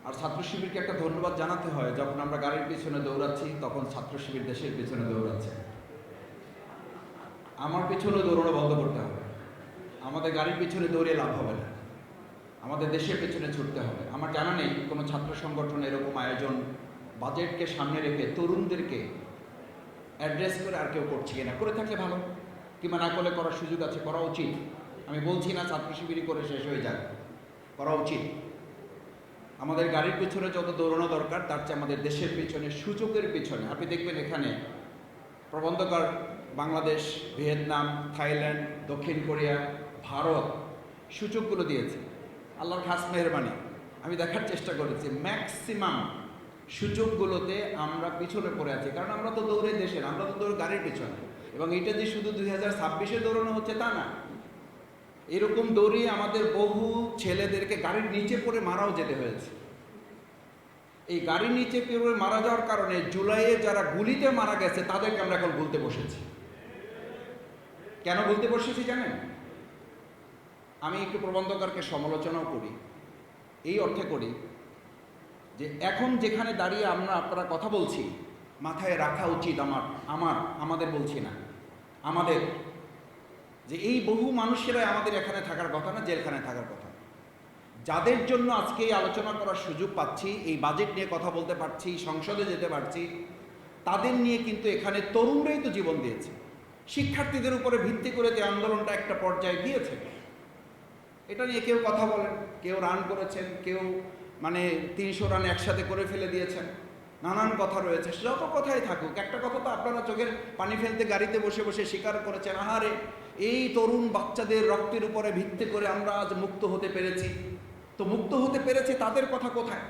আর ছাত্র শিবিরকে একটা ধন্যবাদ জানাতে হয়, যখন আমরা গাড়ির পিছনে দৌড়াচ্ছি তখন ছাত্র শিবির দেশের পিছনে দৌড়াচ্ছে। আমার পিছনে দৌড়ানো বন্ধ করতে হবে। আমাদের গাড়ির পিছনে দৌড়ে লাভ হবে না, আমাদের দেশের পেছনে ছুটতে হবে। আমার জানা নেই কোনো ছাত্র সংগঠন এরকম আয়োজন বাজেটকে সামনে রেখে তরুণদেরকে অ্যাড্রেস করে আর কেউ করছে কিনা। করে থাকলে ভালো, কিংবা না করলে করার সুযোগ আছে, করা উচিত। আমি বলছি না ছাত্র শিবিরই করে শেষ হয়ে যাক, করা উচিত। আমাদের গাড়ির পিছনে যত দৌড়ানো দরকার তার চেয়ে আমাদের দেশের পিছনে, সুযোগের পিছনে। আপনি দেখবেন এখানে প্রবন্ধকার বাংলাদেশ, ভিয়েতনাম, থাইল্যান্ড, দক্ষিণ কোরিয়া, ভারত সুযোগগুলো দিয়েছে। আল্লাহর খাস মেহরবানি, আমি দেখার চেষ্টা করেছি ম্যাক্সিমাম সুযোগগুলোতে আমরা পিছনে পড়ে আছি। কারণ আমরা তো দৌড়ে দেশের, আমরা তো দৌড় গাড়ির পিছনে। এবং এটা যে শুধু 2026-এ দৌড়ানো হচ্ছে তা না, এরকম দৌড়িয়ে আমাদের বহু ছেলেদেরকে গাড়ির নিচে পড়ে মারাও যেতে হয়েছে। এই গাড়ির নিচে পড়ে মারা যাওয়ার কারণে জুলাইয়ে যারা গুলিতে মারা গেছে তাদেরকে আমরা এখন ভুলতে বসেছি। কেন ভুলতে বসেছি জানেন? আমি একটু প্রবন্ধকারকে সমালোচনাও করি, এই অর্থে করি যে এখন যেখানে দাঁড়িয়ে আপনারা কথা বলছি, মাথায় রাখা উচিত আমাদের বলছি না, আমাদের, যে এই বহু মানুষেরাই আমাদের এখানে থাকার কথা না, জেলখানে থাকার কথা। যাদের জন্য আজকে এই আলোচনা করার সুযোগ পাচ্ছি, এই বাজেট নিয়ে কথা বলতে পারছি, সংসদে যেতে পারছি, তাদের নিয়ে কিন্তু এখানে তরুণরাই তো জীবন দিয়েছে। শিক্ষার্থীদের উপরে ভিত্তি করে যে আন্দোলনটা একটা পর্যায়ে গিয়েছে, এটা নিয়ে কেউ কথা বলেন, কেউ রান করেছেন, কেউ 300 রান একসাথে করে ফেলে দিয়েছেন, নানান কথা রয়েছে। যত কথাই থাকুক, একটা কথা তো আপনারা চোখের পানি ফেলতে গাড়িতে বসে বসে স্বীকার করেছেন, আহারে এই তরুণ বাচ্চাদের রক্তের উপরে ভিত্তি করে আমরা আজ মুক্ত হতে পেরেছি। তো মুক্ত হতে পেরেছে তাদের কথা কোথায়?